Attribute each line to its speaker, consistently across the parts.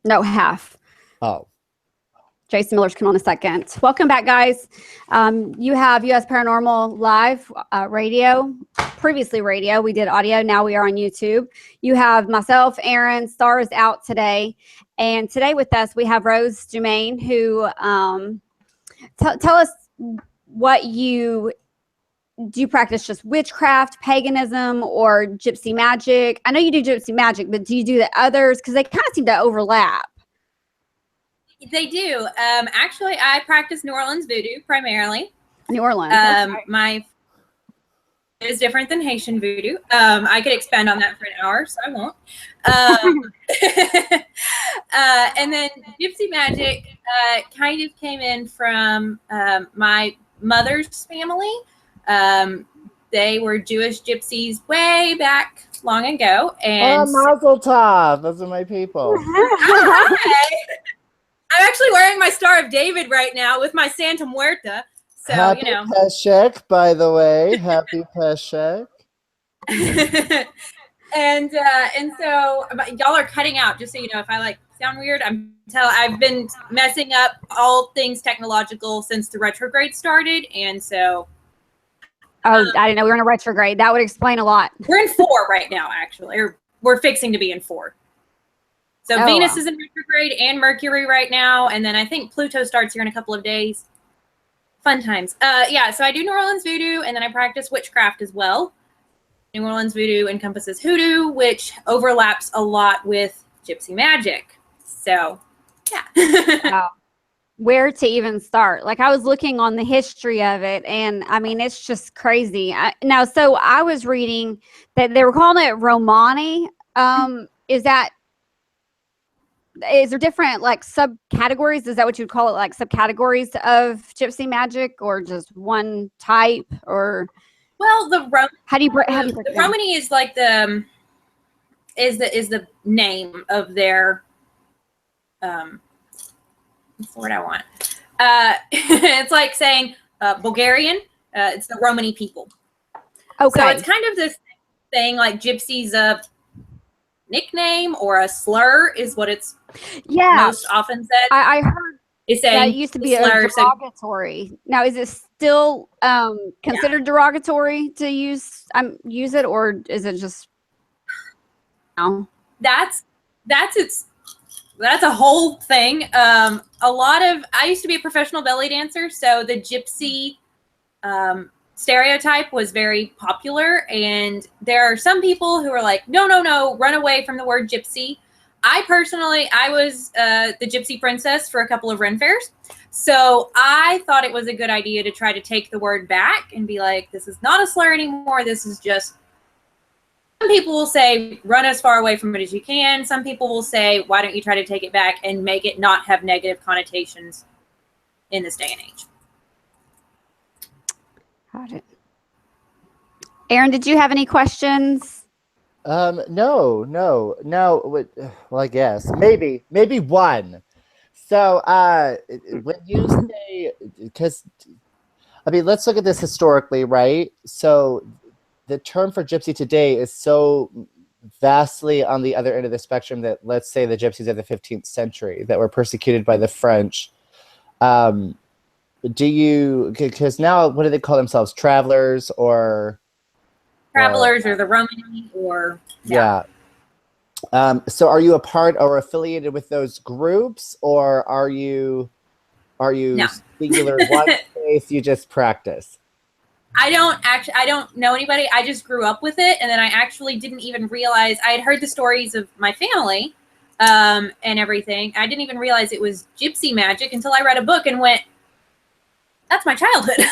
Speaker 1: No, half.
Speaker 2: Oh.
Speaker 1: Jason Miller's coming on a second. Welcome back, guys. You have US Paranormal Live radio, previously radio. We did audio. Now we are on YouTube. You have myself, Aaron. Starr is out today. And today with us, we have Rose Germain, who tell us what you do. You practice just witchcraft, paganism, or gypsy magic? I know you do gypsy magic, but do you do the others? Because they kind of seem to overlap.
Speaker 3: They do. Actually, I practice New Orleans voodoo primarily.
Speaker 1: New Orleans.
Speaker 3: My is different than Haitian voodoo. I could expand on that for an hour, so I won't. And then gypsy magic kind of came in from my mother's family. They were Jewish gypsies way back long ago. And
Speaker 2: Mazel tov. Those are my people.
Speaker 3: I'm actually wearing my Star of David right now with my Santa Muerta. So,
Speaker 2: Happy Peshek, by the way. Happy Peshek.
Speaker 3: and so y'all are cutting out, just so you know. If I sound weird, I've been messing up all things technological since the retrograde started, and so.
Speaker 1: I didn't know we were in a retrograde. That would explain a lot.
Speaker 3: We're in 4 right now, actually, or we're fixing to be in 4. So Venus is in retrograde and Mercury right now. And then I think Pluto starts here in a couple of days. Fun times. So I do New Orleans voodoo, and then I practice witchcraft as well. New Orleans voodoo encompasses hoodoo, which overlaps a lot with gypsy magic. So, yeah.
Speaker 1: Wow. Where to even start? I was looking on the history of it, and I mean, it's just crazy. So I was reading that they were calling it Romani. Is there different subcategories? Is that what you'd call it? Subcategories of gypsy magic, or just one type? Or
Speaker 3: well,
Speaker 1: how do you break
Speaker 3: the Romani is the name of their what's the word I want? It's like saying Bulgarian. It's the Romani people.
Speaker 1: Okay.
Speaker 3: So it's kind of this thing like gypsies of nickname or a slur is what it's most often said.
Speaker 1: I heard
Speaker 3: it's saying
Speaker 1: that it used to be a derogatory. Now, is it still considered derogatory to use it, or is it just
Speaker 3: That's a whole thing. I used to be a professional belly dancer, so the gypsy stereotype was very popular, and there are some people who are like, no, run away from the word gypsy. I was the gypsy princess for a couple of Ren fairs, so I thought it was a good idea to try to take the word back and be like, this is not a slur anymore, this is just. Some people will say, run as far away from it as you can. Some people will say, why don't you try to take it back and make it not have negative connotations in this day and age.
Speaker 1: Got it. Aaron, did you have any questions?
Speaker 2: No. Well, I guess maybe one. So, when you say, let's look at this historically, right? So, the term for gypsy today is so vastly on the other end of the spectrum that, let's say, the gypsies of the 15th century that were persecuted by the French. Because now, what do they call themselves? Travelers or
Speaker 3: the Romani or
Speaker 2: yeah. So are you a part or affiliated with those groups, or are you
Speaker 3: No.
Speaker 2: singular one place, you just practice?
Speaker 3: I don't know anybody. I just grew up with it, and then I actually didn't even realize. I had heard the stories of my family and everything. I didn't even realize it was gypsy magic until I read a book and went, that's my childhood.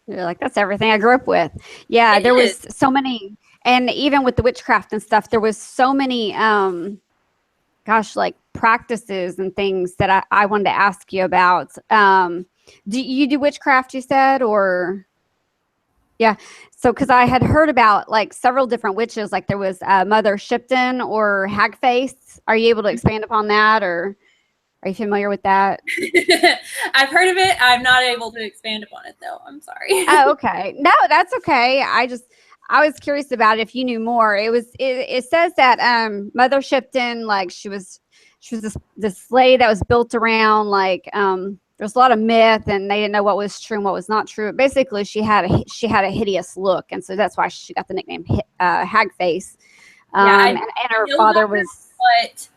Speaker 1: You're like, that's everything I grew up with. Yeah, there was so many, and even with the witchcraft and stuff, there was so many, practices and things that I wanted to ask you about. Do you do witchcraft, you said, or? Yeah. So, because I had heard about several different witches, there was Mother Shipton or Hagface. Are you able to expand upon that, or are you familiar with that?
Speaker 3: I've heard of it. I'm not able to expand upon it, though. I'm sorry.
Speaker 1: Oh, okay. No, that's okay. I was curious about it, if you knew more. It says that Mother Shipton, like she was this sleigh that was built around like there's a lot of myth, and they didn't know what was true and what was not true. Basically, she had a hideous look, and so that's why she got the nickname Hag Face. And her father was.
Speaker 3: But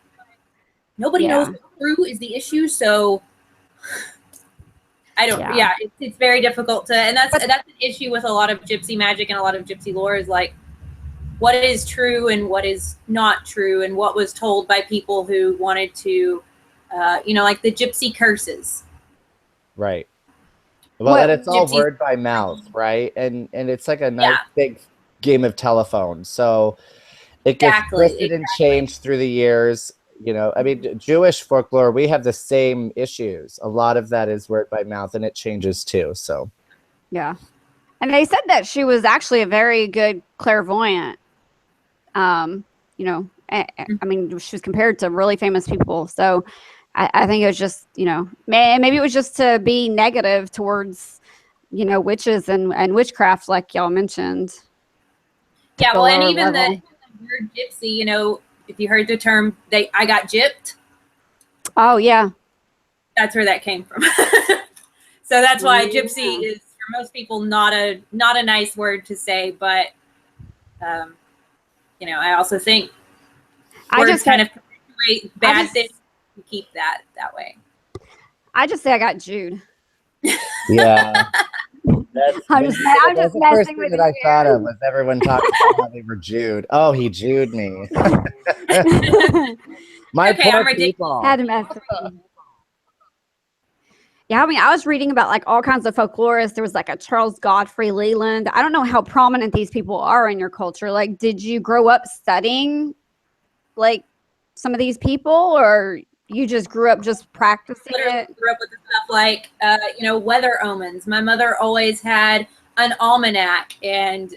Speaker 3: nobody knows what's true is the issue. So I don't. Yeah, it's very difficult to, and that's an issue with a lot of gypsy magic and a lot of gypsy lore is like what is true and what is not true, and what was told by people who wanted to, like the gypsy curses.
Speaker 2: Right. Well, and it's all word by mouth, right? And it's like a nice big game of telephone. So it gets twisted and changed through the years. I mean, Jewish folklore, we have the same issues. A lot of that is word by mouth, and it changes too. So,
Speaker 1: yeah. And they said that she was actually a very good clairvoyant. I mean, she was compared to really famous people. So I think it was just, maybe it was just to be negative towards, witches and witchcraft, like y'all mentioned.
Speaker 3: Yeah, well, and even the word gypsy, if you heard the term, I got gypped.
Speaker 1: Oh, yeah. That's
Speaker 3: where that came from. So that's why gypsy is, for most people, not a nice word to say. But, I also think words kind of perpetuate bad things. To keep that way.
Speaker 1: I just say I got Jude.
Speaker 2: Yeah.
Speaker 1: I'm just messing with you.
Speaker 2: I thought of was everyone talking about how they were Jude. Oh, he Jude me. My poor people.
Speaker 1: Had to mess with you. Yeah, I mean, I was reading about like all kinds of folklorists. There was like a Charles Godfrey Leland. I don't know how prominent these people are in your culture. Like, did you grow up studying like some of these people, or you just grew up just practicing it?
Speaker 3: Grew up with the stuff like, weather omens. My mother always had an almanac, and,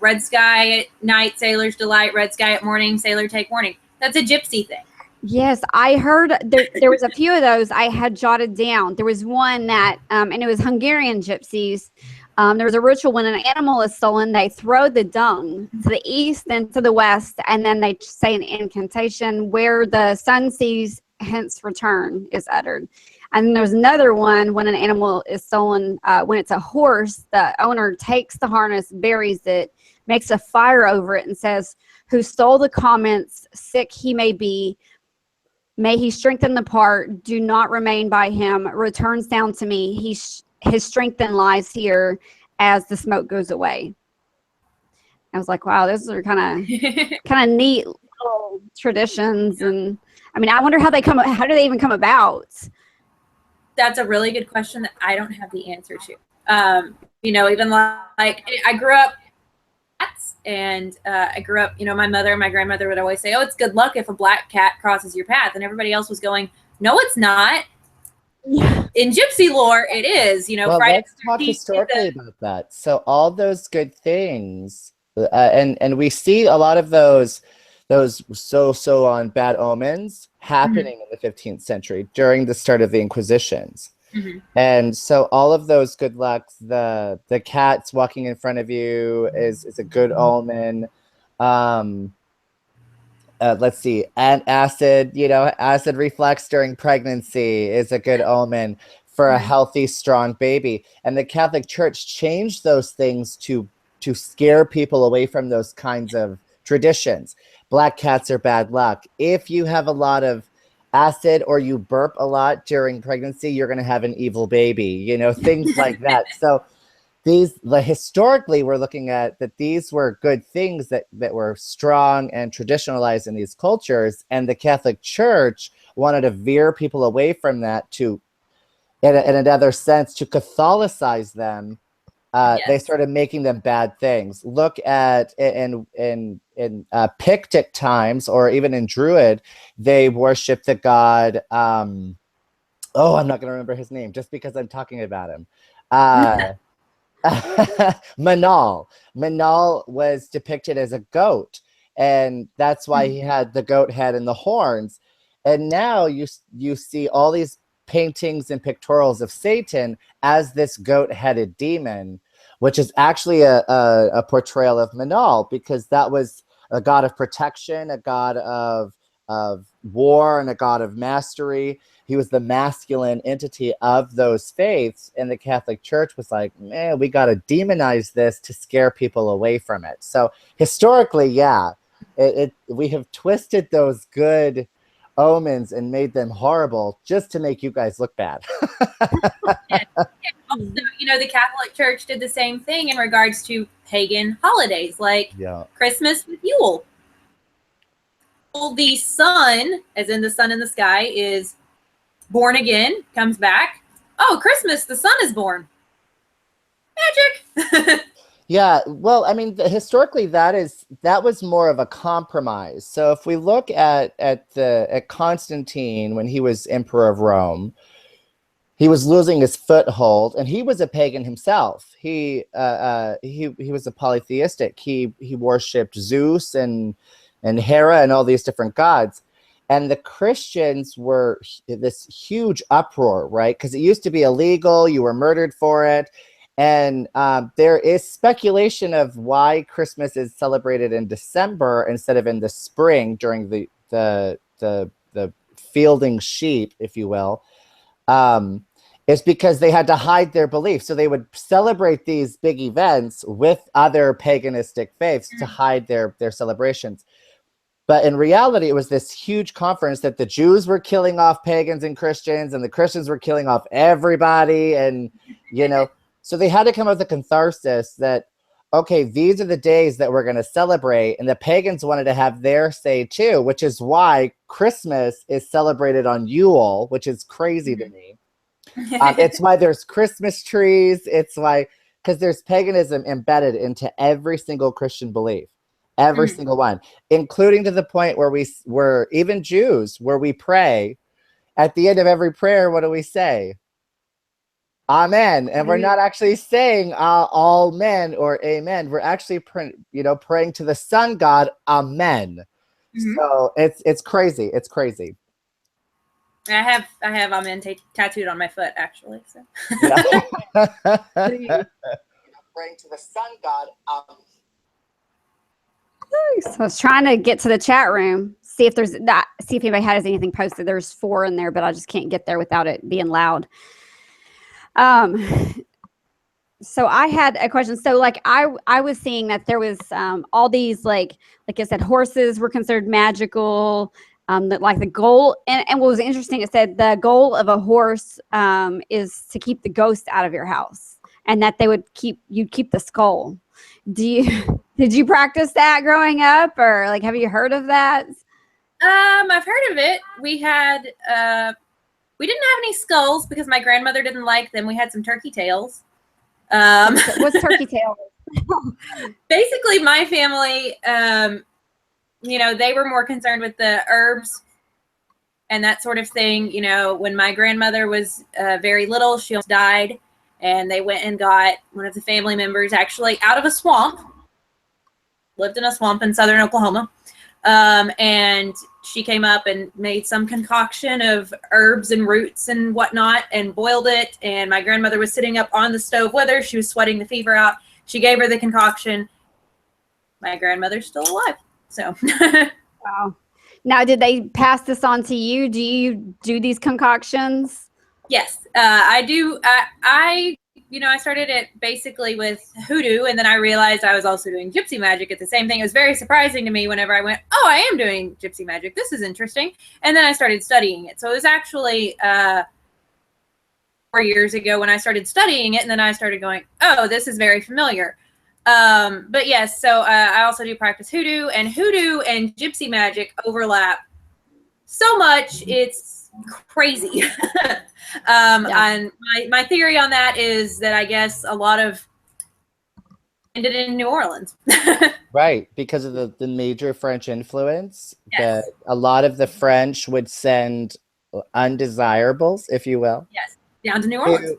Speaker 3: red sky at night, sailor's delight, red sky at morning, sailor take warning. That's a gypsy thing.
Speaker 1: Yes, I heard there was a few of those I had jotted down. There was one that, and it was Hungarian gypsies. There was a ritual when an animal is stolen, they throw the dung to the east and to the west, and then they say an incantation where the sun sees, hence return is uttered. And then there's another one when an animal is stolen, when it's a horse, the owner takes the harness, buries it, makes a fire over it, and says, "Who stole the comments, sick he may be, may he strengthen the part, do not remain by him, returns down to me, his strength then lies here as the smoke goes away." I was like, wow, those are kind of neat little traditions. And I mean, I wonder how do they even come about?
Speaker 3: That's a really good question that I don't have the answer to. Even like I grew up and I grew up, my mother and my grandmother would always say, "Oh, it's good luck if a black cat crosses your path." And everybody else was going, "No, it's not." Yeah. In gypsy lore, it is.
Speaker 2: Well, let's talk historically about that. So all those good things, and we see a lot of those so on bad omens happening in the 15th century during the start of the Inquisitions. Mm-hmm. And so all of those good lucks, the cats walking in front of you is a good omen. Let's see, and acid reflux during pregnancy is a good omen for a healthy, strong baby. And the Catholic Church changed those things to scare people away from those kinds of traditions. Black cats are bad luck. If you have a lot of acid or you burp a lot during pregnancy, you're going to have an evil baby, things like that. So historically, we're looking at that these were good things that were strong and traditionalized in these cultures, and the Catholic Church wanted to veer people away from that to, in another sense, to Catholicize them. Yes. They started making them bad things. Look at in Pictic times, or even in Druid, they worship the god. I'm not going to remember his name just because I'm talking about him. Manal. Manal was depicted as a goat, and that's why he had the goat head and the horns. And now you see all these paintings and pictorials of Satan as this goat-headed demon, which is actually a portrayal of Manal, because that was a god of protection, a god of war, and a god of mastery. He was the masculine entity of those faiths, and the Catholic Church was like, man, we got to demonize this to scare people away from it. So historically, yeah, we have twisted those good omens and made them horrible just to make you guys look bad.
Speaker 3: And also, the Catholic Church did the same thing in regards to pagan holidays, like Christmas with Yule. The sun, as in the sun in the sky, is born again, comes back. Oh, Christmas, the sun is born. Magic.
Speaker 2: Yeah, well, I mean, historically, that was more of a compromise. So if we look at Constantine when he was emperor of Rome, he was losing his foothold, and he was a pagan himself. He was a polytheistic. He worshipped Zeus and Hera and all these different gods. And the Christians were this huge uproar, right? Because it used to be illegal. You were murdered for it. And there is speculation of why Christmas is celebrated in December instead of in the spring during the fielding sheep, if you will. It's because they had to hide their beliefs. So they would celebrate these big events with other paganistic faiths to hide their celebrations. But in reality, it was this huge conference that the Jews were killing off pagans and Christians, and the Christians were killing off everybody. And, so they had to come up with a catharsis that, okay, these are the days that we're going to celebrate. And the pagans wanted to have their say too, which is why Christmas is celebrated on Yule, which is crazy to me. It's why there's Christmas trees. It's why, because there's paganism embedded into every single Christian belief. Every single one, including to the point where even Jews, where we pray at the end of every prayer, what do we say? Amen. And we're not actually saying all men or amen. We're actually praying to the sun god, amen. So it's crazy. It's crazy.
Speaker 3: I have amen tattooed on my foot, actually. So.
Speaker 2: Praying to the sun god, amen.
Speaker 1: So I was trying to get to the chat room, see if anybody has anything posted. There's 4 in there, but I just can't get there without it being loud. So I had a question. So I was seeing that there was all these like I said, horses were considered magical. That the goal and what was interesting, it said the goal of a horse is to keep the ghost out of your house, and that you'd keep the skull. Did you practice that growing up, or have you heard of that?
Speaker 3: I've heard of it. We had we didn't have any skulls because my grandmother didn't like them. We had some turkey tails.
Speaker 1: What's turkey tail?
Speaker 3: Basically, my family, they were more concerned with the herbs and that sort of thing. When my grandmother was very little, she almost died, and they went and got one of the family members actually out of a swamp. Lived in a swamp in southern Oklahoma. And she came up and made some concoction of herbs and roots and whatnot and boiled it. And my grandmother was sitting up on the stove with her. She was sweating the fever out. She gave her the concoction. My grandmother's still alive. So.
Speaker 1: Wow. Now, did they pass this on to you? Do you do these concoctions?
Speaker 3: Yes, I do. I started it basically with hoodoo, and then I realized I was also doing gypsy magic at the same thing. It was very surprising to me whenever I went, oh, I am doing gypsy magic. This is interesting. And then I started studying it. So it was actually 4 years ago when I started studying it, and then I started going, oh, this is very familiar. But yes, so I also do practice hoodoo and gypsy magic overlap so much. It's crazy. And my theory on that is that I guess a lot of ended in New Orleans.
Speaker 2: Right, because of the major French influence.
Speaker 3: Yes.
Speaker 2: That a lot of the French would send undesirables, if you will.
Speaker 3: Yes, down to New Orleans.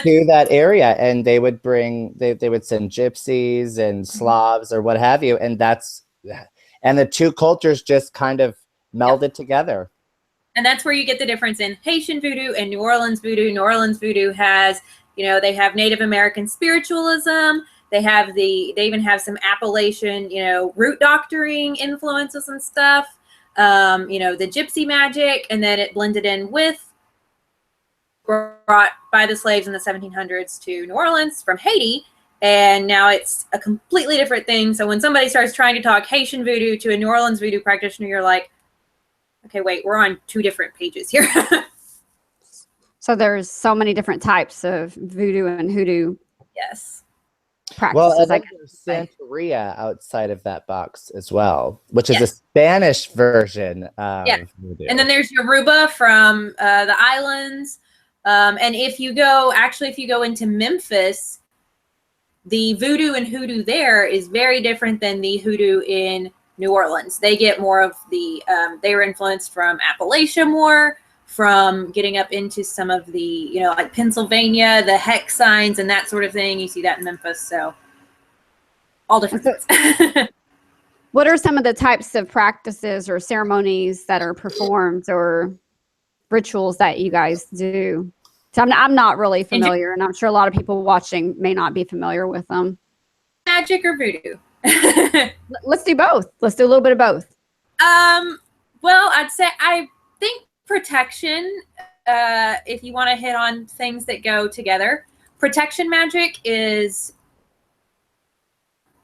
Speaker 2: To that area, and they would they would send gypsies and Slavs or what have you, and the two cultures just kind of melded together.
Speaker 3: And that's where you get the difference in Haitian voodoo and New Orleans voodoo. New Orleans voodoo has They have Native American spiritualism. They even have some Appalachian, root doctoring influences and stuff. The gypsy magic, and then it blended in with, brought by the slaves in the 1700s to New Orleans from Haiti. And now it's a completely different thing. So when somebody starts trying to talk Haitian voodoo to a New Orleans voodoo practitioner, you're like, okay, wait, we're on two different pages here.
Speaker 1: So there's so many different types of voodoo and hoodoo.
Speaker 3: Yes.
Speaker 1: Practices.
Speaker 2: Well, there's Santeria outside of that box as well, which is a Spanish version of voodoo.
Speaker 3: And then there's Yoruba from the islands. And if you go into Memphis, the voodoo and hoodoo there is very different than the hoodoo in New Orleans. They get more of the, they were influenced from Appalachia more, from getting up into some of the, like Pennsylvania, the hex signs and that sort of thing. You see that in Memphis. So all different things.
Speaker 1: What are some of the types of practices or ceremonies that are performed or rituals that you guys do? So I'm not really familiar, and I'm sure a lot of people watching may not be familiar with them.
Speaker 3: Magic or voodoo?
Speaker 1: Let's do both. Let's do a little bit of both.
Speaker 3: Well, I think protection, if you want to hit on things that go together. Protection magic is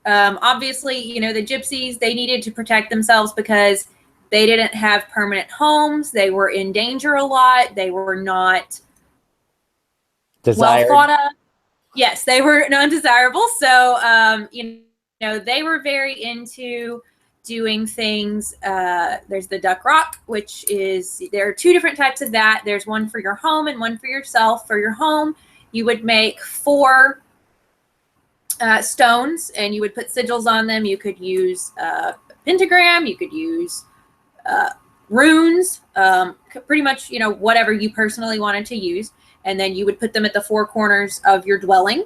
Speaker 3: obviously, the gypsies, they needed to protect themselves because they didn't have permanent homes. They were in danger a lot. They were not
Speaker 2: desired.
Speaker 3: well thought of. Yes, they were non-desirable. So, they were very into doing things. There's the duck rock, which is, there are two different types of that. There's one for your home and one for yourself. For your home, you would make 4 stones and you would put sigils on them. You could use pentagram. You could use runes, pretty much, whatever you personally wanted to use. And then you would put them at the 4 corners of your dwelling.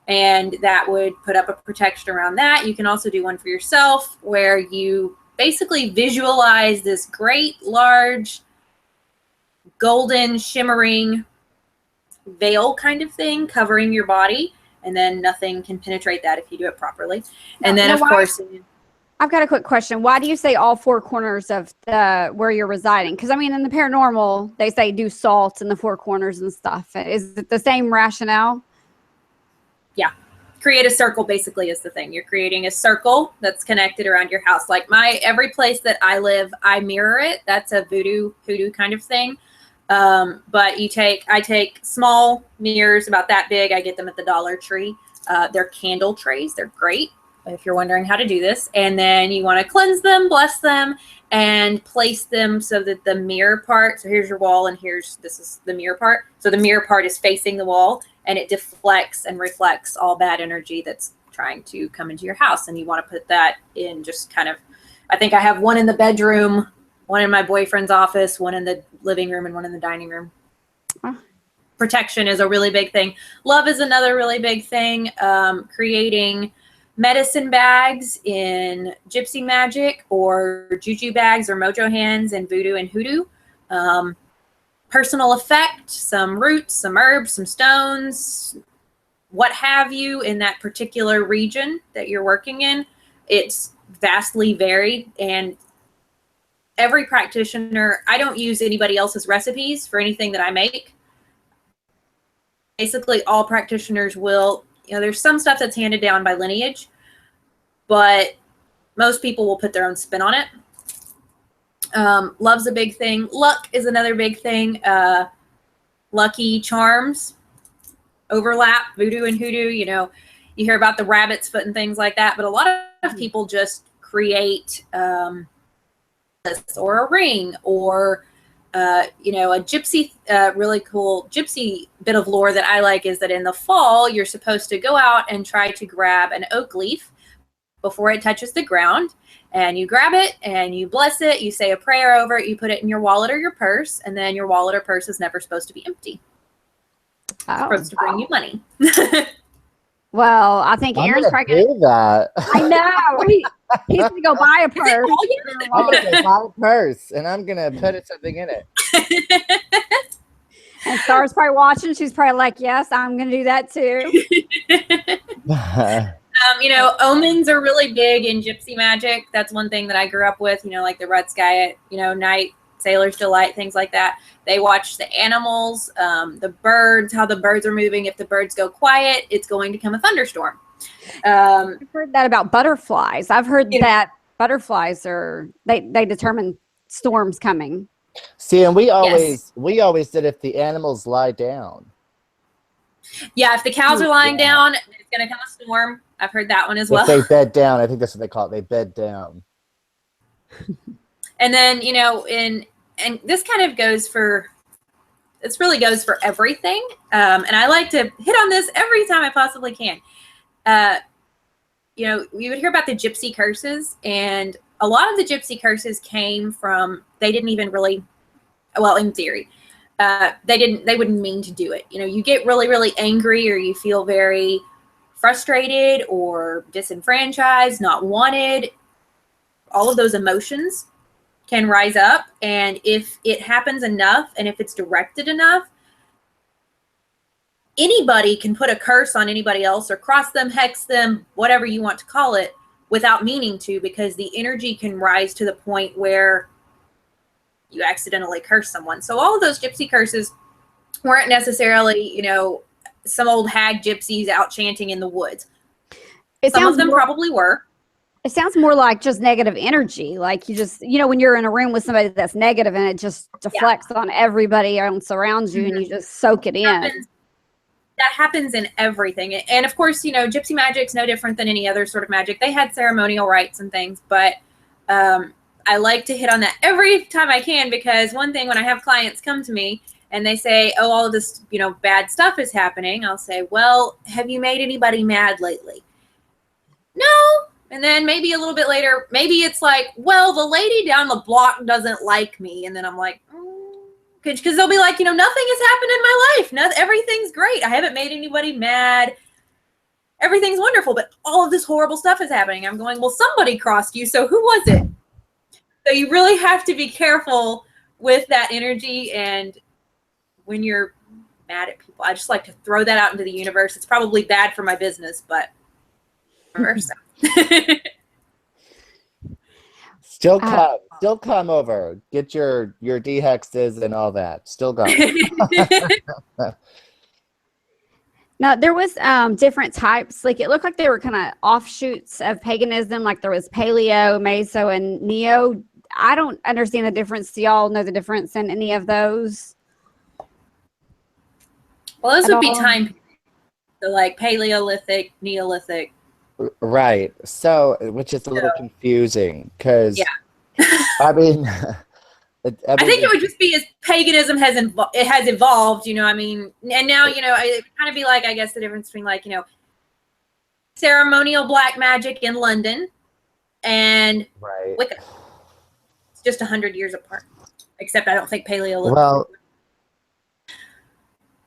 Speaker 3: And that would put up a protection around that. You can also do one for yourself where you basically visualize this great, large, golden, shimmering veil kind of thing covering your body. And then nothing can penetrate that if you do it properly. And then, of course...
Speaker 1: I've got a quick question. Why do you say all 4 corners of where you're residing? Because, in the paranormal, they say do salt in the 4 corners and stuff. Is it the same rationale?
Speaker 3: Yeah. Create a circle, basically, is the thing. You're creating a circle that's connected around your house. Like every place that I live, I mirror it. That's a voodoo kind of thing. But I take small mirrors about that big. I get them at the Dollar Tree. They're candle trays. They're great, if you're wondering how to do this. And then you want to cleanse them, bless them, and place them so that the mirror part, so here's your wall and this is the mirror part. So the mirror part is facing the wall and it deflects and reflects all bad energy that's trying to come into your house. And you want to put that in just kind of, I think I have one in the bedroom, one in my boyfriend's office, one in the living room, and one in the dining room. Protection is a really big thing. Love is another really big thing. Creating medicine bags in gypsy magic, or juju bags or mojo hands in voodoo and hoodoo. Personal effect, some roots, some herbs, some stones, what have you in that particular region that you're working in. It's vastly varied, and every practitioner, I don't use anybody else's recipes for anything that I make. Basically, all practitioners will, there's some stuff that's handed down by lineage, but most people will put their own spin on it. Love's a big thing. Luck is another big thing. Lucky charms overlap voodoo and hoodoo. You hear about the rabbit's foot and things like that, but a lot of people just create or a ring, or a gypsy, really cool gypsy bit of lore that I like is that in the fall, you're supposed to go out and try to grab an oak leaf before it touches the ground, and you grab it and you bless it. You say a prayer over it. You put it in your wallet or your purse, and then your wallet or purse is never supposed to be empty. It's supposed to bring you money.
Speaker 1: Well, I think Aaron's probably
Speaker 2: going to do that.
Speaker 1: I know. He's going to go buy a purse.
Speaker 2: I'm going to go buy a purse, and I'm going to put something in it.
Speaker 1: And Star's probably watching. She's probably like, yes, I'm going to do that too.
Speaker 3: Omens are really big in gypsy magic. That's one thing that I grew up with, like the Red Sky at, night, Sailor's Delight, things like that. They watch the animals, the birds, how the birds are moving. If the birds go quiet, it's going to come a thunderstorm.
Speaker 1: I've heard that about butterflies. I've heard that butterflies they determine storms coming.
Speaker 2: See, and we always did if the animals lie down.
Speaker 3: Yeah, if the cows are lying down, it's going to come a storm. I've heard that one as well.
Speaker 2: If they bed down, I think that's what they call it. They bed down.
Speaker 3: And then, and this kind of goes for, this really goes for everything. And I like to hit on this every time I possibly can. We would hear about the gypsy curses, and a lot of the gypsy curses came from, they didn't even really, well, in theory, they wouldn't mean to do it. You get really, really angry, or you feel very frustrated or disenfranchised, not wanted. All of those emotions can rise up. And if it happens enough, and if it's directed enough, anybody can put a curse on anybody else or cross them, hex them, whatever you want to call it, without meaning to, because the energy can rise to the point where you accidentally curse someone. So all of those gypsy curses weren't necessarily, some old hag gypsies out chanting in the woods. Some of them probably were.
Speaker 1: It sounds more like just negative energy. Like you just, when you're in a room with somebody that's negative and it just deflects on everybody else around you, and you just soak it in.
Speaker 3: That happens in everything. And of course, gypsy magic's no different than any other sort of magic. They had ceremonial rites and things, but I like to hit on that every time I can, because one thing, when I have clients come to me and they say, oh, all of this, bad stuff is happening, I'll say, well, have you made anybody mad lately? No. And then maybe a little bit later, maybe it's like, well, the lady down the block doesn't like me. And then I'm like, because they'll be like, nothing has happened in my life. Everything's great. I haven't made anybody mad. Everything's wonderful, but all of this horrible stuff is happening. I'm going, well, somebody crossed you, so who was it? So you really have to be careful with that energy. And when you're mad at people, I just like to throw that out into the universe. It's probably bad for my business, but so.
Speaker 2: Still come over. Get your dehexes and all that. Still go.
Speaker 1: Now, there was different types. Like, it looked like they were kind of offshoots of paganism. Like, there was paleo, meso, and neo. I don't understand the difference. Do y'all know the difference in any of those?
Speaker 3: Well, those would be time. So, like, Paleolithic, Neolithic.
Speaker 2: Right. So, which is a little confusing, because, I mean, I
Speaker 3: think it would just be as paganism has evolved, and now, it would kind of be like, I guess, the difference between, like, ceremonial black magic in London and Wicca. It's just 100 years apart, except I don't think Paleolithic.
Speaker 2: Well,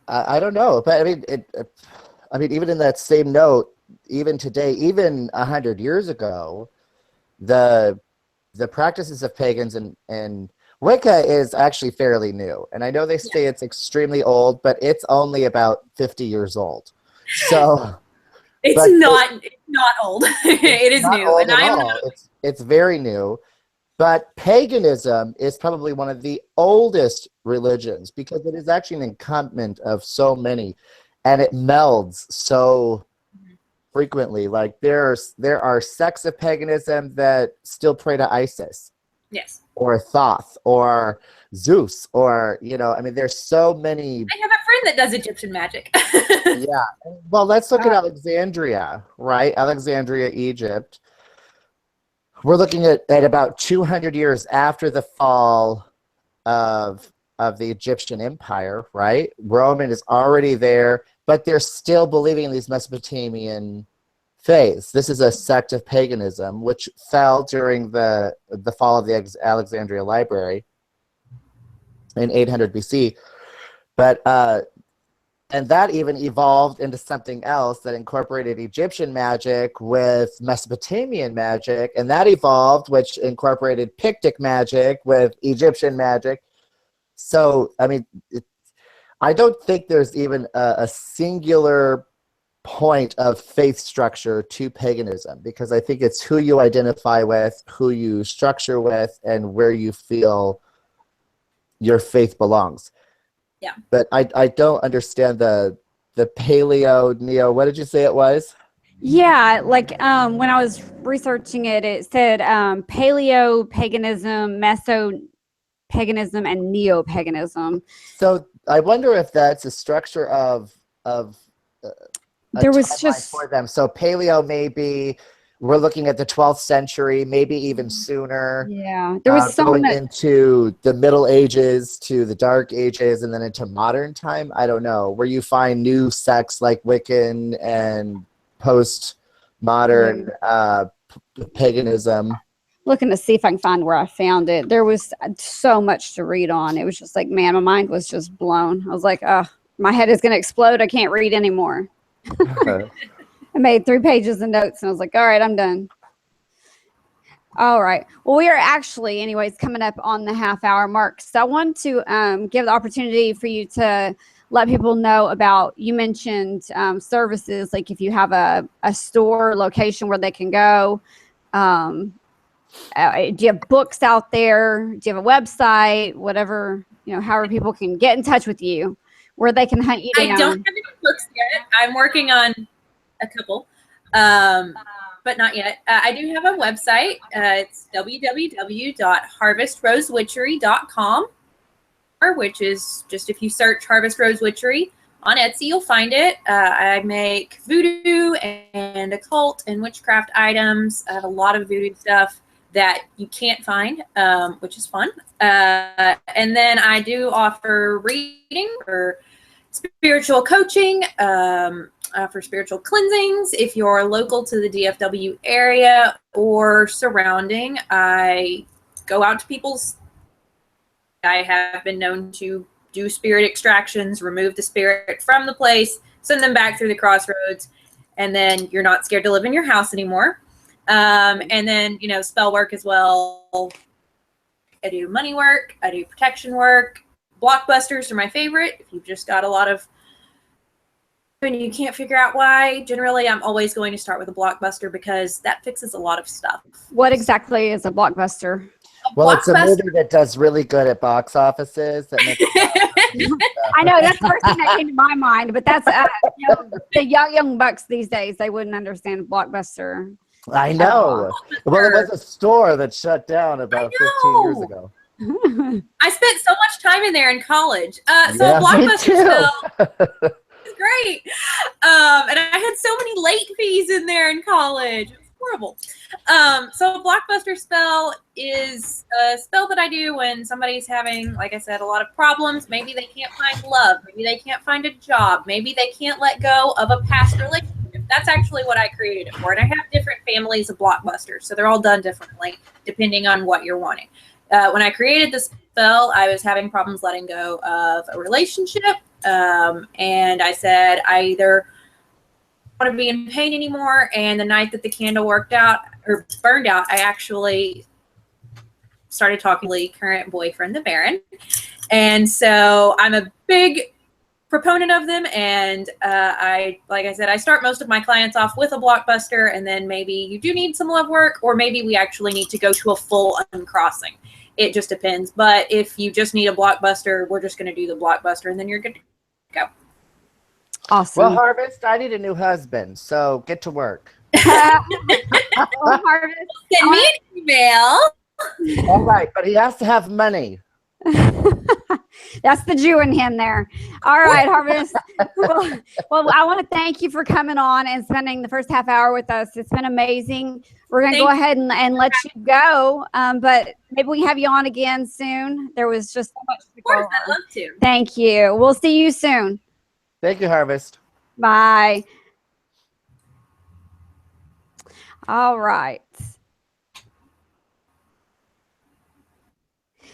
Speaker 2: I don't know, but I mean, even in that same note, even today, even 100 years ago, the practices of pagans and Wicca is actually fairly new. And I know they say it's extremely old, but it's only about 50 years old. So
Speaker 3: it's not old. It is new. And
Speaker 2: it's very new. But paganism is probably one of the oldest religions, because it is actually an encampment of so many, and it melds so frequently. Like there are sects of paganism that still pray to Isis.
Speaker 3: Yes.
Speaker 2: Or Thoth or Zeus, or there's so many.
Speaker 3: I have a friend that does Egyptian magic.
Speaker 2: Yeah. Well, let's look at Alexandria, right? Alexandria, Egypt. We're looking at about 200 years after the fall of the Egyptian Empire, right? Roman is already there, but they're still believing in these Mesopotamian faiths. This is a sect of paganism which fell during the fall of the Alexandria Library in 800 BC. But and that even evolved into something else that incorporated Egyptian magic with Mesopotamian magic, and that evolved, which incorporated Pictic magic with Egyptian magic. So, I mean, I don't think there's even a singular point of faith structure to paganism, because I think it's who you identify with, who you structure with, and where you feel your faith belongs.
Speaker 3: Yeah.
Speaker 2: But I don't understand the paleo neo. What did you say it was?
Speaker 1: Yeah, like when I was researching it, it said paleo paganism, meso paganism, and neo paganism.
Speaker 2: So I wonder if that's a structure of a
Speaker 1: There was
Speaker 2: timeline
Speaker 1: just
Speaker 2: for them. So paleo maybe we're looking at the 12th century, maybe even sooner.
Speaker 1: yeah, there was
Speaker 2: Going
Speaker 1: some
Speaker 2: into the Middle Ages, to the Dark Ages, and then into modern time. I don't know, where you find new sects like Wiccan and post-modern paganism.
Speaker 1: looking to see if I can find where I found it. There was so much to read on. It was just like, man, my mind was just blown. I was like, my head is going to explode. I can't read anymore. I made 3 pages of notes and I was like, all right, I'm done. All right. Well, we are actually, anyways, coming up on the half-hour mark. So I want to give the opportunity for you to let people know about, you mentioned services, like if you have a store location where they can go. Do you have books out there? Do you have a website? Whatever, however people can get in touch with you, where they can hunt you down.
Speaker 3: I don't have any books yet. I'm working on a couple, but not yet. I do have a website. It's www.harvestrosewitchery.com, which is just, if you search Harvest Rose Witchery on Etsy, you'll find it. I make voodoo and occult and witchcraft items. I have a lot of voodoo stuff that you can't find, which is fun. And then I do offer reading or spiritual coaching, for spiritual cleansings. If you're local to the DFW area or surrounding, I go out to people's. I have been known to do spirit extractions, remove the spirit from the place, send them back through the crossroads, and then you're not scared to live in your house anymore. And then, spell work as well. I do money work. I do protection work. Blockbusters are my favorite. If you've just got a lot of, and you can't figure out why, generally I'm always going to start with a blockbuster because that fixes a lot of stuff.
Speaker 1: What exactly is a blockbuster?
Speaker 2: Well, it's a movie that does really good at box offices. That makes
Speaker 1: I know, that's the first thing that came to my mind, but that's the young bucks these days, they wouldn't understand blockbuster.
Speaker 2: I know. Well, it was a store that shut down about 15 years ago.
Speaker 3: I spent so much time in there in college. So
Speaker 2: Yeah,
Speaker 3: a blockbuster still is great. And I had so many late fees in there in college. It was horrible. So a blockbuster spell is a spell that I do when somebody's having, like I said, a lot of problems. Maybe they can't find love. Maybe they can't find a job. Maybe they can't let go of a past relationship. That's actually what I created it for. And I have different families of blockbusters. So they're all done differently depending on what you're wanting. When I created this spell, I was having problems letting go of a relationship. And I said, I either want to be in pain anymore. And the night that the candle worked out or burned out, I actually started talking to my current boyfriend, the Baron. And so I'm a big proponent of them. And like I said, I start most of my clients off with a blockbuster, and then maybe you do need some love work, or maybe we actually need to go to a full uncrossing. It just depends. But if you just need a blockbuster, we're just going to do the blockbuster, and then you're good to go.
Speaker 1: Awesome.
Speaker 2: Well, Harvest, I need a new husband, so get to work.
Speaker 1: Well, Harvest,
Speaker 3: Send me an email.
Speaker 2: All right, but he has to have money.
Speaker 1: that's the Jew in him there. All right, Harvest. Well, I want to thank you for coming on and spending the first half hour with us. It's been amazing. We're going to go ahead and let you go, but maybe we can have you on again soon. There was just so much to go
Speaker 3: Of course,
Speaker 1: on.
Speaker 3: I'd love to.
Speaker 1: Thank you. We'll see you soon.
Speaker 2: Thank you, Harvest.
Speaker 1: Bye. All right.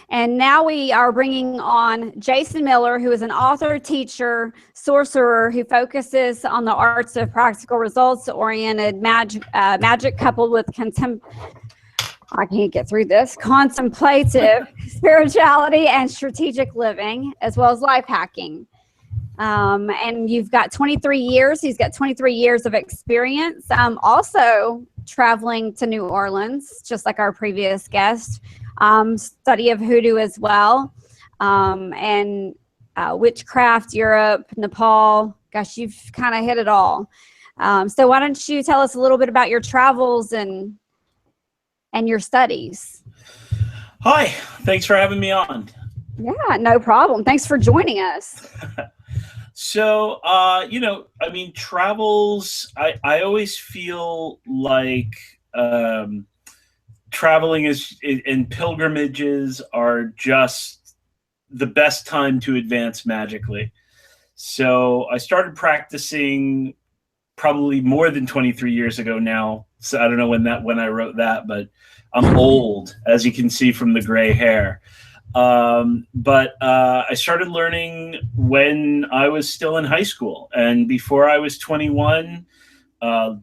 Speaker 1: And now we are bringing on Jason Miller, who is an author, teacher, sorcerer who focuses on the arts of practical results-oriented magic coupled with I can't get through this, contemplative spirituality and strategic living, as well as life hacking. And you've got 23 years. He's got 23 years of experience. Also traveling to New Orleans, just like our previous guest. Study of hoodoo as well. And witchcraft, Europe, Nepal. Gosh, you've kind of hit it all. So why don't you tell us a little bit about your travels and your studies?
Speaker 4: Hi, thanks for having me on.
Speaker 1: Yeah, no problem. Thanks for joining us.
Speaker 4: So, travels, I always feel like traveling and pilgrimages are just the best time to advance magically. So I started practicing probably more than 23 years ago now. So I don't know when I wrote that, but I'm old, as you can see from the gray hair. But I started learning when I was still in high school, and before I was 21,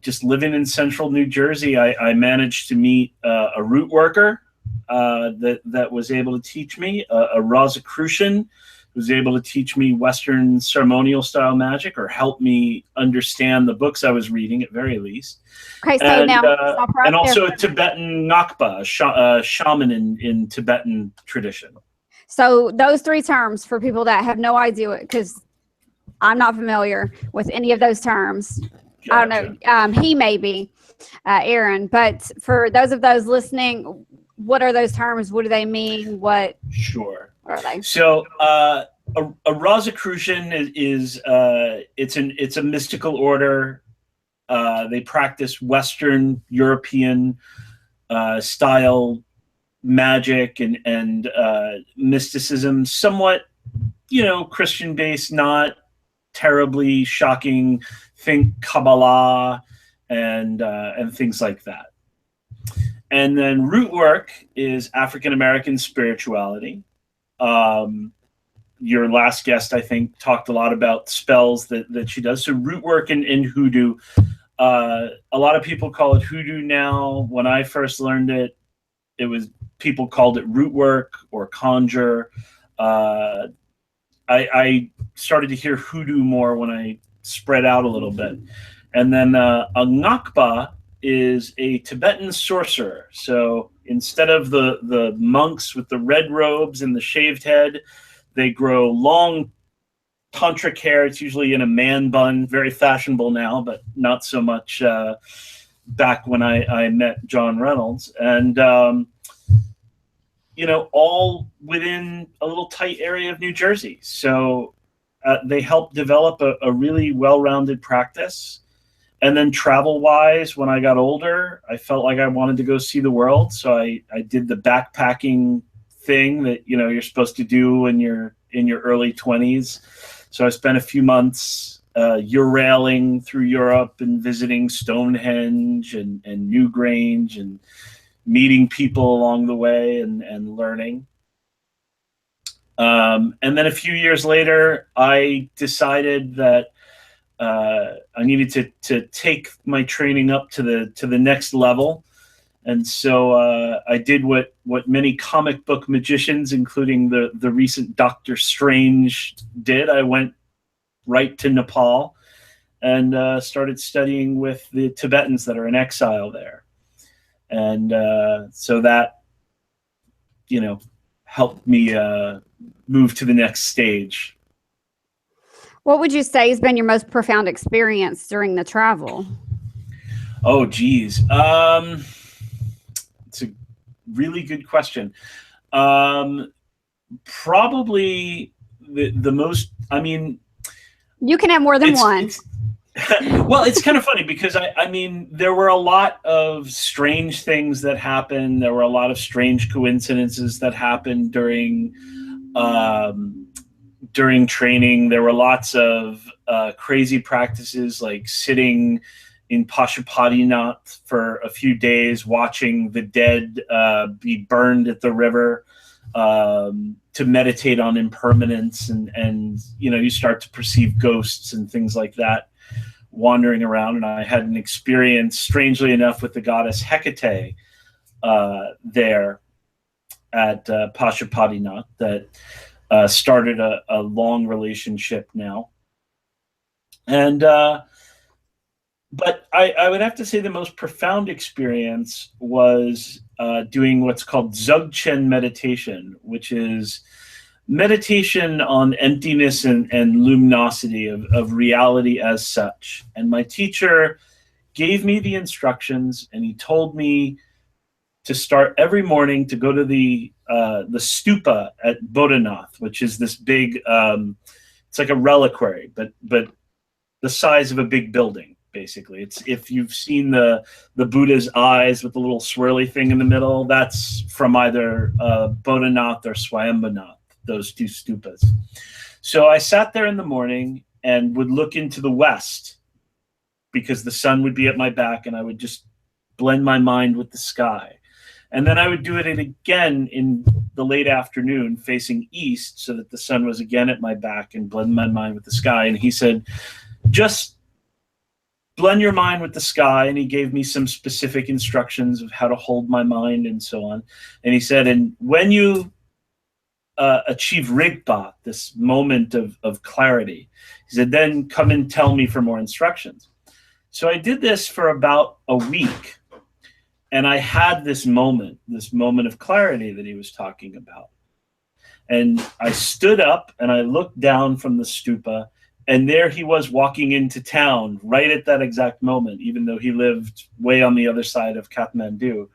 Speaker 4: just living in central New Jersey, I managed to meet a root worker that was able to teach me, a Rosicrucian who was able to teach me Western ceremonial style magic, or help me understand the books I was reading at very least.
Speaker 1: Okay, so
Speaker 4: and,
Speaker 1: now stop right
Speaker 4: and also
Speaker 1: there.
Speaker 4: a Tibetan Ngakpa, shaman in Tibetan tradition.
Speaker 1: So those three terms for people that have no idea, because I'm not familiar with any of those terms.
Speaker 4: Gotcha.
Speaker 1: I don't know. He may be, Aaron, but for those listening, what are those terms? What do they mean? What
Speaker 4: Sure.
Speaker 1: are they?
Speaker 4: So a Rosicrucian is it's a mystical order. They practice Western European style magic and mysticism, somewhat, Christian based, not terribly shocking. Think Kabbalah and things like that. And then root work is African American spirituality. Your last guest, I think, talked a lot about spells that she does. So root work in hoodoo, a lot of people call it hoodoo now. When I first learned it, people called it root work or conjure. I started to hear hoodoo more when I spread out a little bit. And then a Ngakpa is a Tibetan sorcerer. So instead of the monks with the red robes and the shaved head, they grow long tantric hair. It's usually in a man bun, very fashionable now, but not so much back when I met John Reynolds. And all within a little tight area of New Jersey. So they helped develop a really well-rounded practice. And then travel-wise, when I got older, I felt like I wanted to go see the world. So I did the backpacking thing that, you're supposed to do when you're in your early 20s. So I spent a few months Eurailing through Europe and visiting Stonehenge and Newgrange and meeting people along the way and learning. And then a few years later, I decided that I needed to take my training up to the next level. And so I did what many comic book magicians, including the recent Doctor Strange, did. I went right to Nepal and started studying with the Tibetans that are in exile there. And so that, helped me move to the next stage.
Speaker 1: What would you say has been your most profound experience during the travel?
Speaker 4: Oh, geez. It's a really good question. Probably the most,
Speaker 1: you can have more than one.
Speaker 4: Well, it's kind of funny because there were a lot of strange things that happened. There were a lot of strange coincidences that happened during training. There were lots of crazy practices, like sitting in Pashupatinath for a few days, watching the dead be burned at the river, to meditate on impermanence, and you start to perceive ghosts and things like that wandering around. And I had an experience, strangely enough, with the goddess Hecate there at Pashupatinath that started a long relationship now. And but I would have to say the most profound experience was doing what's called Dzogchen meditation, which is meditation on emptiness and luminosity of reality as such. And my teacher gave me the instructions, and he told me to start every morning to go to the stupa at Bodhanath, which is this big, it's like a reliquary, but the size of a big building. Basically, it's, if you've seen the Buddha's eyes with the little swirly thing in the middle, that's from either Bodhanath or Swayambhunath, those two stupas. So I sat there in the morning and would look into the west because the sun would be at my back, and I would just blend my mind with the sky. And then I would do it again in the late afternoon facing east so that the sun was again at my back and blend my mind with the sky. And he said, just blend your mind with the sky. And he gave me some specific instructions of how to hold my mind and so on. And he said, and when you achieve Rigpa, this moment of clarity, he said, then come and tell me for more instructions. So I did this for about a week. And I had this moment of clarity that he was talking about. And I stood up and I looked down from the stupa, and there he was walking into town right at that exact moment, even though he lived way on the other side of Kathmandu,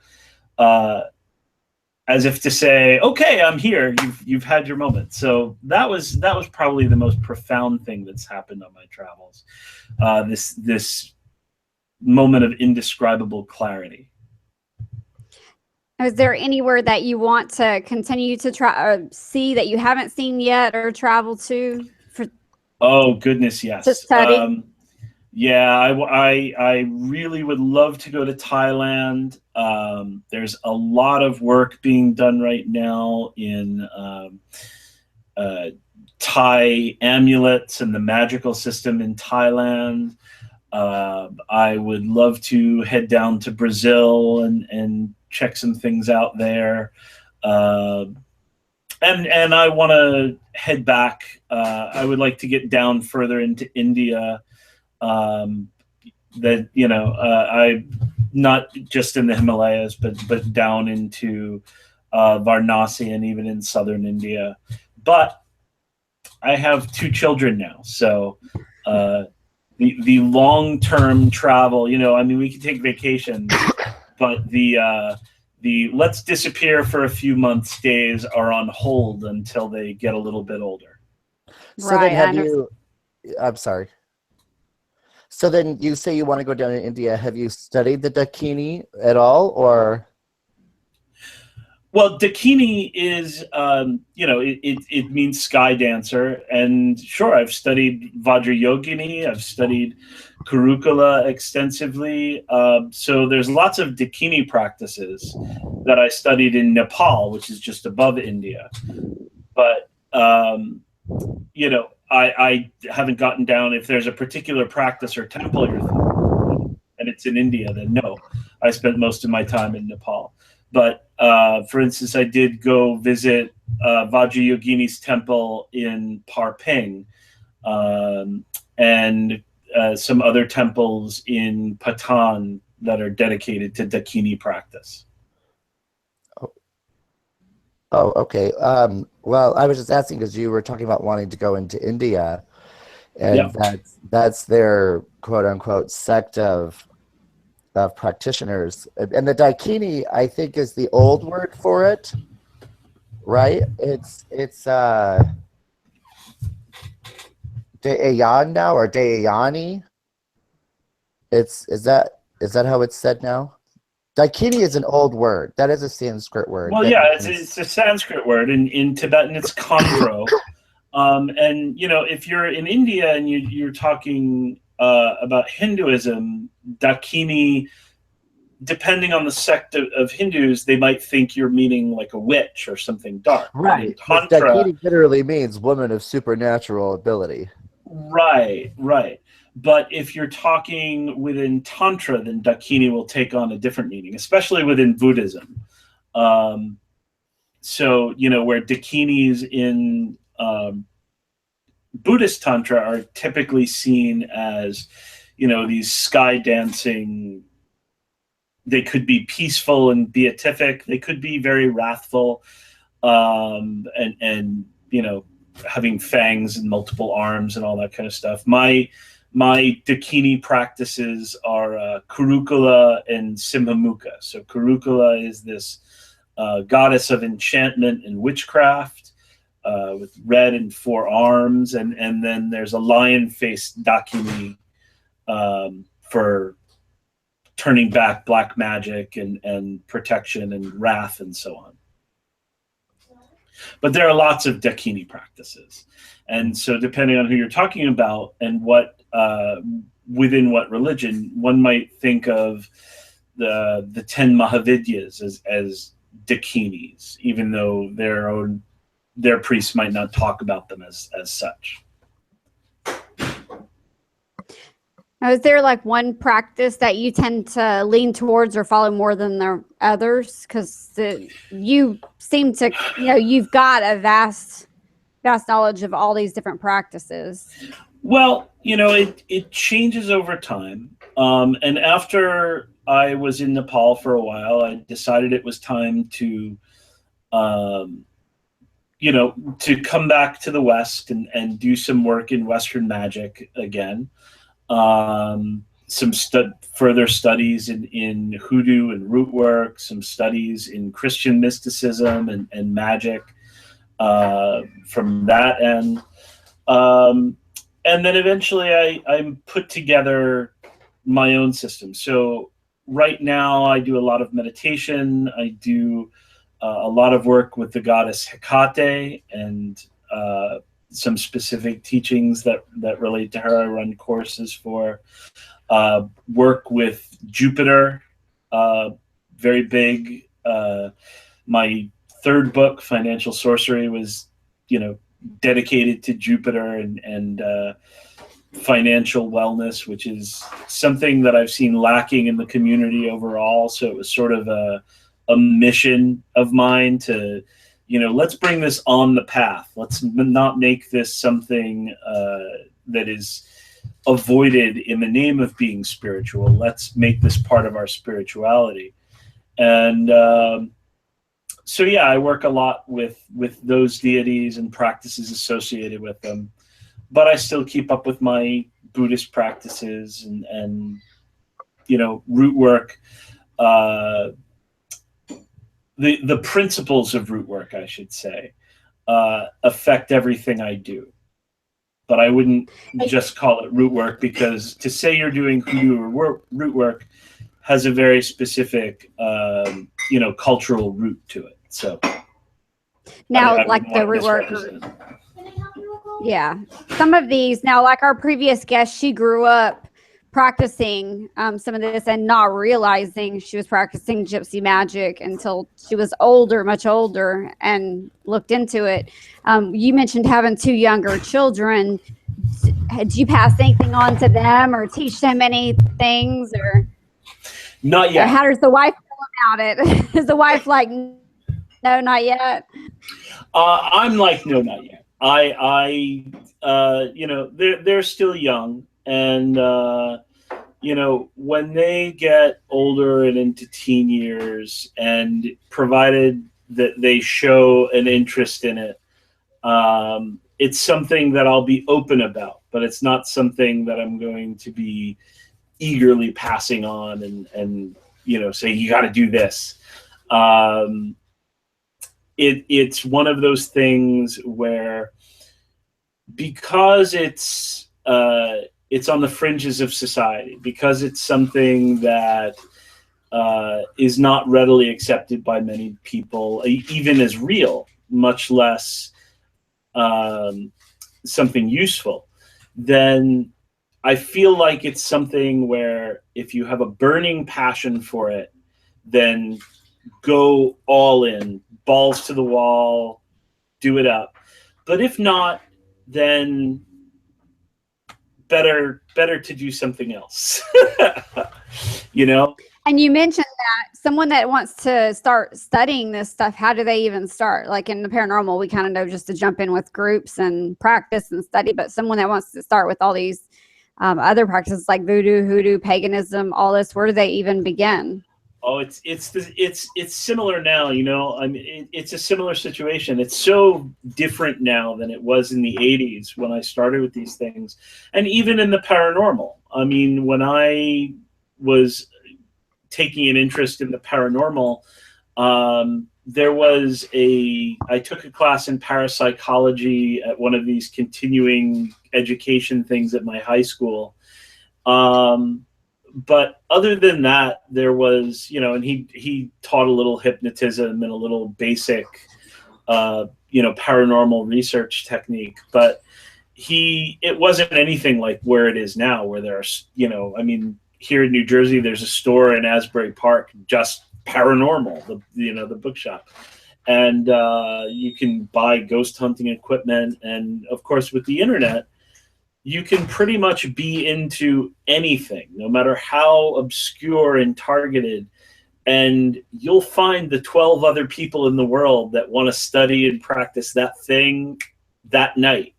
Speaker 4: as if to say, okay, I'm here. You've had your moment. So that was probably the most profound thing that's happened on my travels. This moment of indescribable clarity.
Speaker 1: Is there anywhere that you want to continue to try or see that you haven't seen yet or travel to?
Speaker 4: Oh goodness, yes.
Speaker 1: To study?
Speaker 4: Yeah, I really would love to go to Thailand. There's a lot of work being done right now in Thai amulets and the magical system in Thailand. I would love to head down to Brazil and check some things out there. And I want to head back. I would like to get down further into India. I not just in the Himalayas, but down into Varanasi and even in southern India. But I have 2 children now, so the long-term travel. I mean, we can take vacations, but the let's disappear for a few months days are on hold until they get a little bit older.
Speaker 2: So
Speaker 1: Right,
Speaker 2: then I'm sorry. So then you say you want to go down to India. Have you studied the Dakini at all, or?
Speaker 4: Well, Dakini is, it means sky dancer. And sure, I've studied Vajrayogini. I've studied Kurukula extensively. So there's lots of Dakini practices that I studied in Nepal, which is just above India. But, I haven't gotten down. If there's a particular practice or temple you're thinking, and it's in India, then no. I spent most of my time in Nepal. But for instance, I did go visit Vajrayogini's temple in Parping, and some other temples in Patan that are dedicated to Dakini practice.
Speaker 2: Oh, okay. Well, I was just asking because you were talking about wanting to go into India, and that's their quote unquote sect of practitioners. And the Dakini, I think, is the old word for it, right? It's Dayan now, or Dayani. Is that how it's said now? Dakini is an old word. That is a Sanskrit word.
Speaker 4: Well, yeah, it's a Sanskrit word. In Tibetan, it's Khandro. And if you're in India and you're talking about Hinduism, Dakini, depending on the sect of Hindus, they might think you're meaning like a witch or something dark.
Speaker 2: Right.
Speaker 4: Tantra,
Speaker 2: Dakini literally means woman of supernatural ability.
Speaker 4: Right. But if you're talking within Tantra, then Dakini will take on a different meaning, especially within Buddhism. So, where Dakinis in Buddhist Tantra are typically seen as, these sky dancing. They could be peaceful and beatific. They could be very wrathful, and having fangs and multiple arms and all that kind of stuff. My Dakini practices are Kurukula and Simhamukha. So Kurukula is this goddess of enchantment and witchcraft with red and 4 arms, and then there's a lion-faced Dakini for turning back black magic and protection and wrath and so on. But there are lots of Dakini practices. And so depending on who you're talking about and what within what religion, one might think of the 10 Mahavidyas as Dakinis, even though their priests might not talk about them as such.
Speaker 1: Now, is there like one practice that you tend to lean towards or follow more than the others? Because you seem to, you've got a vast knowledge of all these different practices.
Speaker 4: Well, it changes over time. And after I was in Nepal for a while, I decided it was time to, to come back to the West and do some work in Western magic again. Some further studies in hoodoo and root work, some studies in Christian mysticism and magic from that end. And then eventually I put together my own system. So right now I do a lot of meditation. I do a lot of work with the goddess Hecate and some specific teachings that relate to her. I run courses for work with Jupiter, very big. My 3rd book, Financial Sorcery, was, dedicated to Jupiter and financial wellness, which is something that I've seen lacking in the community overall. So it was sort of a mission of mine to, let's bring this on the path. Let's not make this something that is avoided in the name of being spiritual. Let's make this part of our spirituality. And so, yeah, I work a lot with those deities and practices associated with them. But I still keep up with my Buddhist practices and root work. The principles of root work, I should say, affect everything I do. But I wouldn't just call it root work, because to say you're doing hoodoo or root work has a very specific, cultural root to it. So
Speaker 1: now, like the root work. Yeah, some of these now, like our previous guest, she grew up practicing some of this and not realizing she was practicing gypsy magic until she was older, much older, and looked into it. You mentioned having 2 younger children. Did you pass anything on to them or teach them any things, or
Speaker 4: not yet?
Speaker 1: Or how does the wife feel about it? Is the wife like, no, not yet?
Speaker 4: I'm like, no, not yet. They're still young, and when they get older and into teen years, and provided that they show an interest in it, it's something that I'll be open about, but it's not something that I'm going to be eagerly passing on and say, you got to do this. It's one of those things where, because it's on the fringes of society, because it's something that is not readily accepted by many people, even as real, much less something useful, then I feel like it's something where if you have a burning passion for it, then go all in, balls to the wall, do it up. But if not, then better to do something else.
Speaker 1: And you mentioned that someone that wants to start studying this stuff, how do they even start? Like in the paranormal, we kind of know just to jump in with groups and practice and study, but someone that wants to start with all these other practices like voodoo, hoodoo, paganism, all this, where do they even begin?
Speaker 4: Oh, it's similar now, you know. I mean, it's a similar situation. It's so different now than it was in the 80s when I started with these things, and even in the paranormal. I mean, when I was taking an interest in the paranormal, I took a class in parapsychology at one of these continuing education things at my high school. But other than that, there was, you know, and he taught a little hypnotism and a little basic, paranormal research technique. But it wasn't anything like where it is now, where there's, I mean, here in New Jersey, there's a store in Asbury Park, just paranormal, the bookshop. And you can buy ghost hunting equipment. And of course, with the internet, you can pretty much be into anything, no matter how obscure and targeted. And you'll find the 12 other people in the world that want to study and practice that thing that night,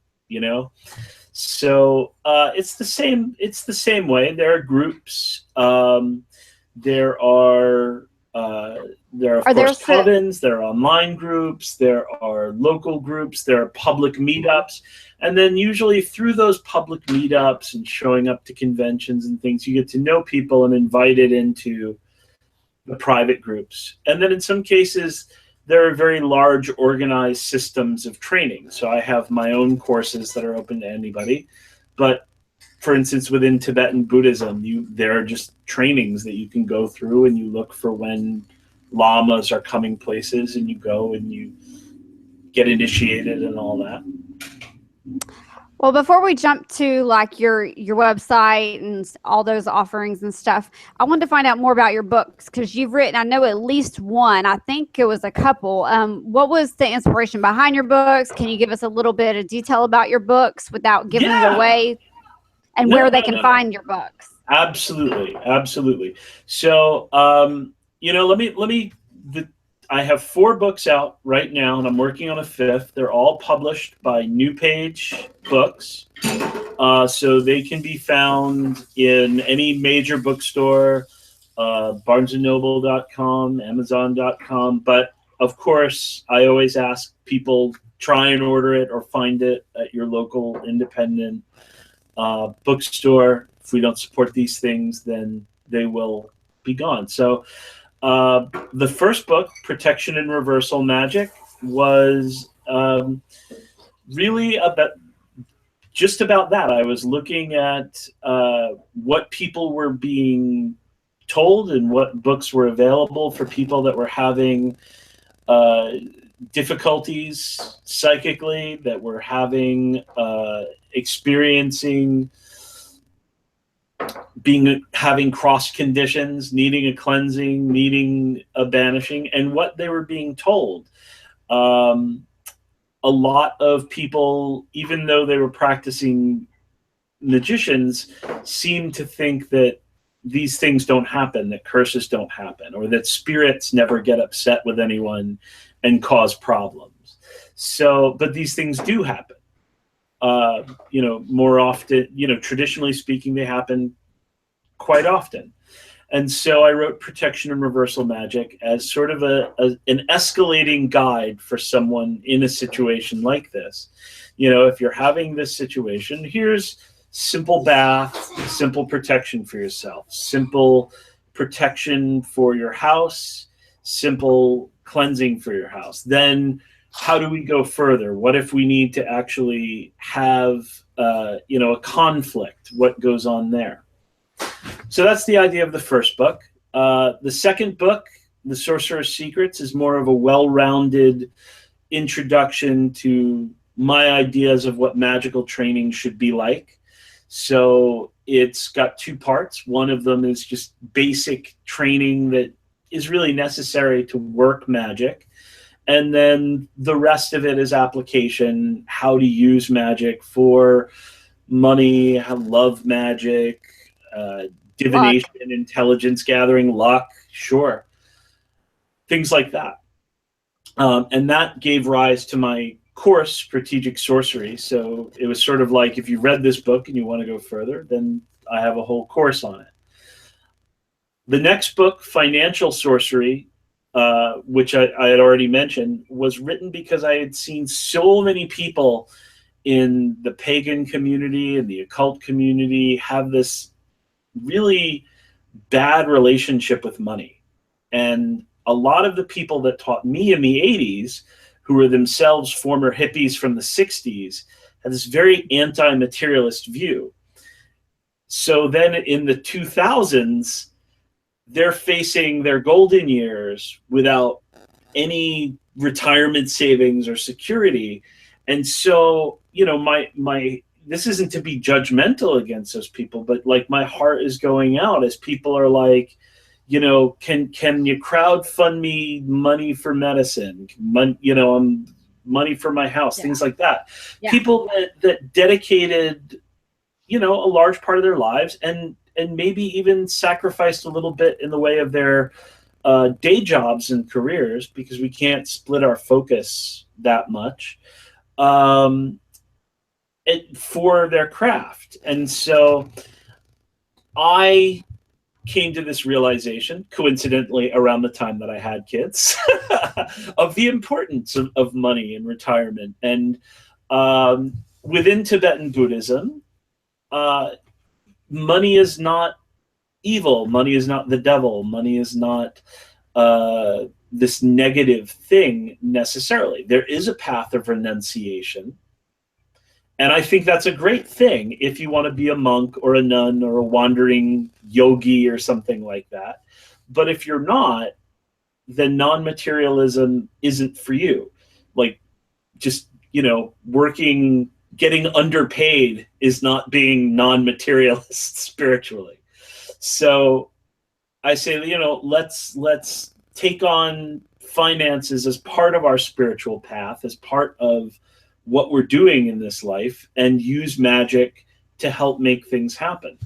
Speaker 4: So it's the same. It's the same way. There are groups. There are of course covens. There are online groups. There are local groups. There are public meetups. And then usually through those public meetups and showing up to conventions and things, you get to know people and invited into the private groups. And then in some cases, there are very large organized systems of training. So I have my own courses that are open to anybody. But for instance, within Tibetan Buddhism, there are just trainings that you can go through, and you look for when lamas are coming places, and you go and you get initiated and all that.
Speaker 1: Well, before we jump to like your website and all those offerings and stuff, I wanted to find out more about your books, because you've written, I know, at least one. I think it was a couple. What was the inspiration behind your books? Can you give us a little bit of detail about your books without giving it away, and where they can find your books?
Speaker 4: Absolutely. So, I have 4 books out right now, and I'm working on a 5th. They're all published by New Page Books. So they can be found in any major bookstore, barnesandnoble.com, amazon.com. But of course, I always ask people, try and order it or find it at your local independent bookstore. If we don't support these things, then they will be gone. So the first book, Protection and Reversal Magic, was really just about that. I was looking at what people were being told and what books were available for people that were having difficulties psychically, that were experiencing having cross conditions, needing a cleansing, needing a banishing, and what they were being told. A lot of people, even though they were practicing magicians, seemed to think that these things don't happen, that curses don't happen, or that spirits never get upset with anyone and cause problems. So, but these things do happen. More often, traditionally speaking, they happen quite often. And so I wrote Protection and Reversal Magic as sort of an escalating guide for someone in a situation like this. If you're having this situation, here's simple bath, simple protection for yourself, simple protection for your house, simple cleansing for your house. Then how do we go further? What if we need to actually have, a conflict? What goes on there? So that's the idea of the first book. The second book, The Sorcerer's Secrets, is more of a well-rounded introduction to my ideas of what magical training should be like. So it's got 2 parts. One of them is just basic training that is really necessary to work magic. And then the rest of it is application, how to use magic for money, how to love magic, divination, luck, intelligence gathering, luck, sure. things like that. And that gave rise to my course, Strategic Sorcery. So it was sort of like, if you read this book and you want to go further, then I have a whole course on it. The next book, Financial Sorcery, which I had already mentioned, was written because I had seen so many people in the pagan community and the occult community have this really bad relationship with money. And a lot of the people that taught me in the 80s, who were themselves former hippies from the 60s, had this very anti-materialist view. So then in the 2000s, they're facing their golden years without any retirement savings or security. And so, you know, my this isn't to be judgmental against those people, but like my heart is going out as people are like, you know, can you crowdfund me money for medicine, money for my house, things like that. Yeah. People that dedicated, you know, a large part of their lives and maybe even sacrificed a little bit in the way of their day jobs and careers, because we can't split our focus that much, for their craft. And so I came to this realization, coincidentally, around the time that I had kids, of the importance of money and retirement. And within Tibetan Buddhism, money is not evil. Money is not the devil. Money is not this negative thing necessarily. There is a path of renunciation. And I think that's a great thing if you want to be a monk or a nun or a wandering yogi or something like that. But if you're not, then non-materialism isn't for you. Like, just, you know, getting underpaid is not being non-materialist spiritually. So I say, you know, let's take on finances as part of our spiritual path, as part of what we're doing in this life, and use magic to help make things happen.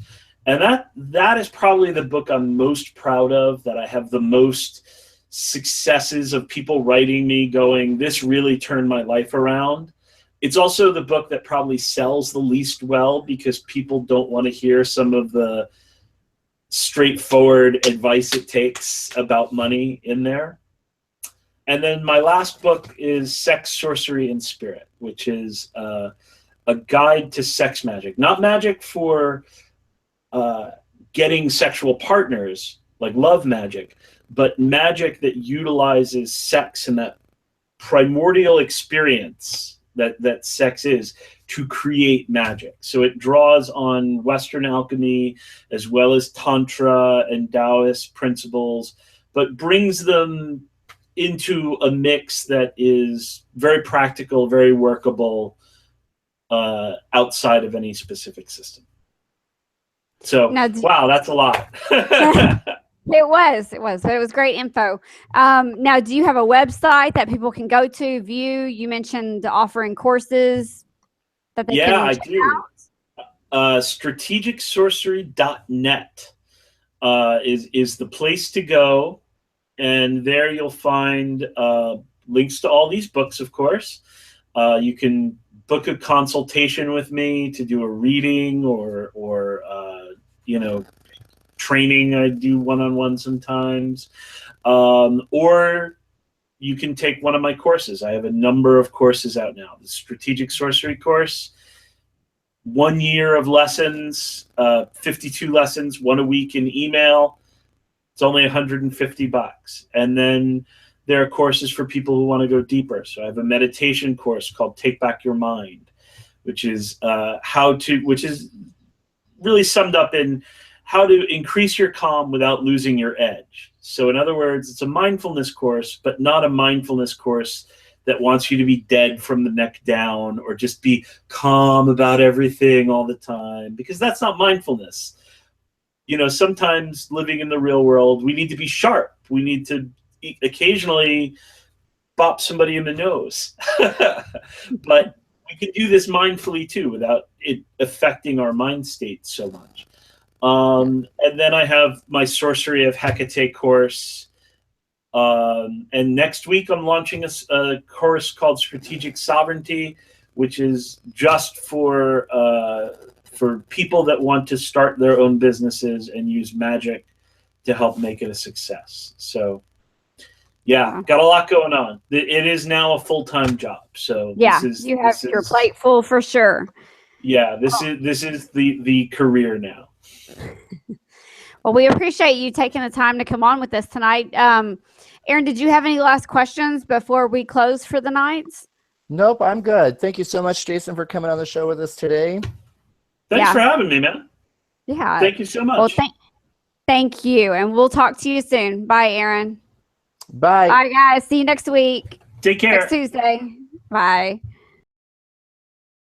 Speaker 4: And that is probably the book I'm most proud of, that I have the most successes of people writing me going, this really turned my life around. It's also the book that probably sells the least well, because people don't want to hear some of the straightforward advice it takes about money in there. And then my last book is Sex, Sorcery, and Spirit, which is a guide to sex magic. Not magic for getting sexual partners, like love magic, but magic that utilizes sex and that primordial experience that sex is to create magic. So it draws on Western alchemy as well as Tantra and Taoist principles, but brings them into a mix that is very practical, very workable, outside of any specific system. So, wow, that's a lot.
Speaker 1: It was, but it was great info. Now, do you have a website that people can go to, view? You mentioned offering courses that they can check
Speaker 4: out. Strategicsorcery.net is the place to go. And there you'll find links to all these books, of course. You can book a consultation with me to do a reading or you know, training. I do one-on-one sometimes. Or you can take one of my courses. I have a number of courses out now. The Strategic Sorcery course, 1 year of lessons, 52 lessons, 1 a week in email. It's only $150. And then there are courses for people who want to go deeper. So I have a meditation course called Take Back Your Mind, which is which is really summed up in how to increase your calm without losing your edge. So in other words, it's a mindfulness course, but not a mindfulness course that wants you to be dead from the neck down or just be calm about everything all the time, because that's not mindfulness. You know, sometimes living in the real world, we need to be sharp. We need to occasionally bop somebody in the nose. But we can do this mindfully too, without it affecting our mind state so much. And then I have my Sorcery of Hecate course, And next week, I'm launching a course called Strategic Sovereignty, which is just for people that want to start their own businesses and use magic to help make it a success. So, yeah, got a lot going on. It is now a full-time job. So
Speaker 1: yeah, you have your plate full for sure.
Speaker 4: Yeah, this is the career now.
Speaker 1: Well, we appreciate you taking the time to come on with us tonight. Aaron, did you have any last questions before we close for the night?
Speaker 2: Nope, I'm good. Thank you so much, Jason, for coming on the show with us today.
Speaker 4: Thanks for having me, man.
Speaker 1: Yeah.
Speaker 4: Thank you so much.
Speaker 1: Well, thank you. And we'll talk to you soon. Bye, Aaron.
Speaker 2: Bye.
Speaker 1: Bye, guys. See you next week.
Speaker 4: Take care.
Speaker 1: Next Tuesday. Bye.